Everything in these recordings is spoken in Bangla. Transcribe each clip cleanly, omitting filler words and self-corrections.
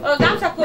ও গামছা কো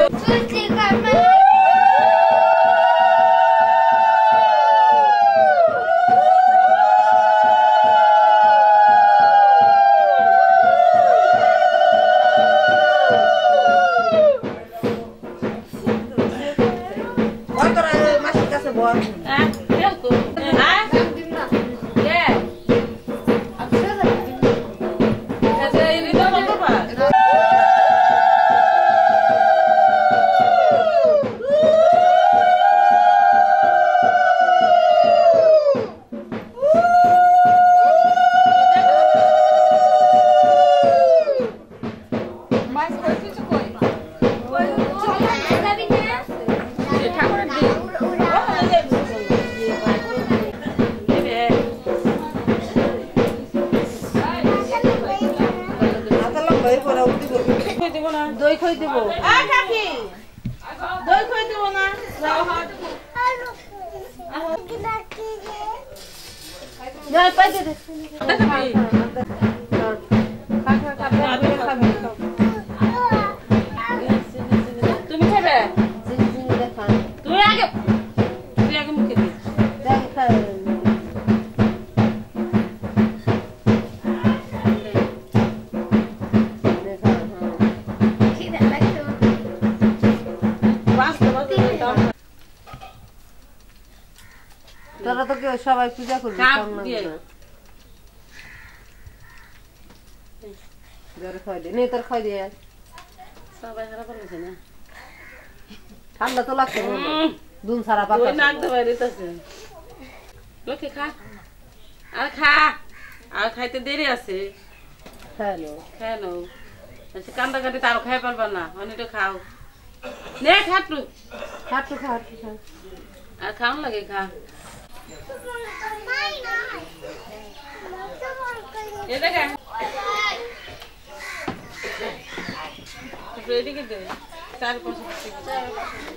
দই খই দেব আ কাকি দই খই দেব না না পাই দে তুমি খাবে তুমি আগে মুখে দে তোরা তো কেউ সবাই পূজা করবি তোর খাই দিয়ে সবাই খারাপ করছে না ঠান্ডা তো লাগছে দুন সারা পাতা নাকতে বাইরেছে লোকে খা আর খাইতে দেরি আছে হ্যালো কান্দা কাটি তারও খাই পারবা না অনেকটা খাও নে খাটু আর খাওন লাগে খা এদিকে দে 4-5